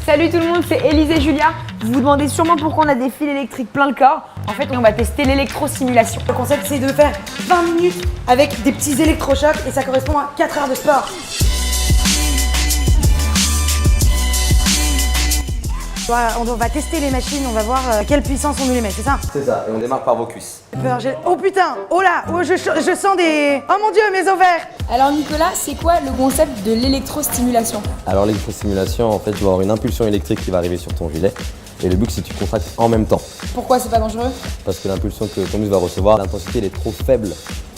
Salut tout le monde, c'est Élise et Julia. Vous vous demandez sûrement pourquoi on a des fils électriques plein le corps. En fait, on va tester l'électrostimulation. Le concept, c'est de faire 20 minutes avec des petits électrochocs et ça correspond à 4 heures de sport. On va tester les machines, on va voir quelle puissance on nous les met, c'est ça? C'est ça, et on démarre par vos cuisses. Oh putain, oh là, oh, je sens des... Oh mon dieu, mes ovaires! Alors Nicolas, c'est quoi le concept de l'électrostimulation? Alors l'électrostimulation, en fait, tu vas avoir une impulsion électrique qui va arriver sur ton gilet. Et le but, c'est que tu contractes en même temps. Pourquoi c'est pas dangereux? Parce que l'impulsion que ton muscle va recevoir, l'intensité, elle est trop faible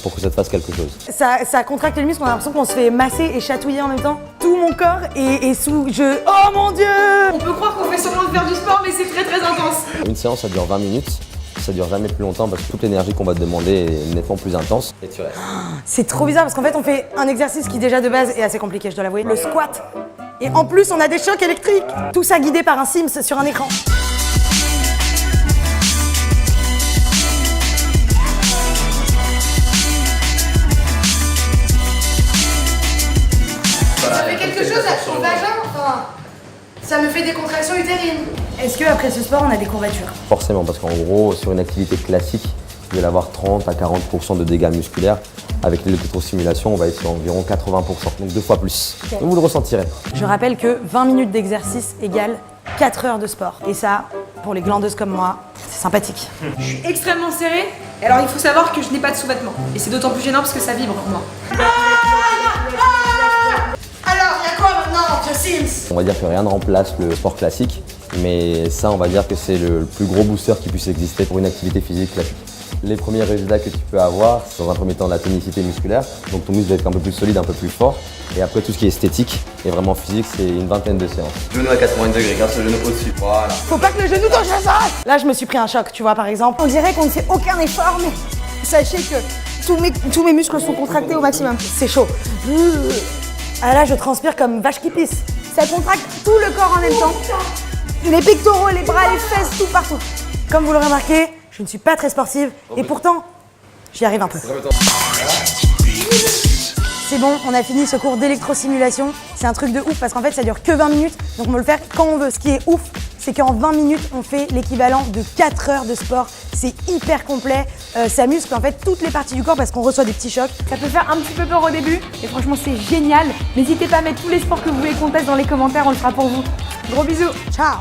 pour que ça te fasse quelque chose. Ça contracte le muscle, on a l'impression qu'on se fait masser et chatouiller en même temps. Tout mon corps est sous... Oh mon dieu! On peut croire qu'on fait semblant de faire du sport, mais c'est très très intense. Une séance, ça dure 20 minutes. Ça dure jamais plus longtemps parce que toute l'énergie qu'on va te demander est nettement plus intense. Et tu restes. C'est trop bizarre parce qu'en fait, on fait un exercice qui déjà de base est assez compliqué, je dois l'avouer. Le squat. Et en plus, on a des chocs électriques. Tout ça guidé par un Sims sur un écran. Ça fait quelque chose à ton vagin, enfin, ça me fait des contractions utérines. Est-ce qu'après ce sport, on a des courbatures? Forcément, parce qu'en gros, sur une activité classique, vous allez avoir 30 à 40% de dégâts musculaires. Avec l'électrostimulation, on va être sur environ 80%, donc 2 fois plus. Okay. Donc vous le ressentirez. Je rappelle que 20 minutes d'exercice égale 4 heures de sport. Et ça, pour les glandeuses comme moi, c'est sympathique. Je suis extrêmement serrée. Alors il faut savoir que je n'ai pas de sous-vêtements. Et c'est d'autant plus gênant parce que ça vibre pour moi. Alors, il y a quoi maintenant, The Sims? On va dire que rien ne remplace le sport classique, mais ça, on va dire que c'est le plus gros booster qui puisse exister pour une activité physique classique. Les premiers résultats que tu peux avoir, c'est dans un premier temps la tonicité musculaire, donc ton muscle va être un peu plus solide, un peu plus fort. Et après, tout ce qui est esthétique et vraiment physique, c'est une vingtaine de séances. Genou à 90 degrés, garde le genou au-dessus, voilà. Faut pas que le genou touche à ça! Là, je me suis pris un choc, tu vois, par exemple. On dirait qu'on ne fait aucun effort, mais sachez que tous mes muscles sont contractés au maximum. C'est chaud. Ah là, je transpire comme vache qui pisse. Ça contracte tout le corps en même temps. Les pectoraux, les bras, les fesses, tout partout. Comme vous l'aurez remarqué, je ne suis pas très sportive et pourtant, j'y arrive un peu. C'est bon, on a fini ce cours d'électrostimulation. C'est un truc de ouf parce qu'en fait, ça dure que 20 minutes, donc on peut le faire quand on veut. Ce qui est ouf, c'est qu'en 20 minutes, on fait l'équivalent de 4 heures de sport. C'est hyper complet. Ça muscle en fait toutes les parties du corps parce qu'on reçoit des petits chocs. Ça peut faire un petit peu peur au début, mais franchement c'est génial. N'hésitez pas à mettre tous les sports que vous voulez qu'on teste dans les commentaires, on le fera pour vous. Gros bisous. Ciao!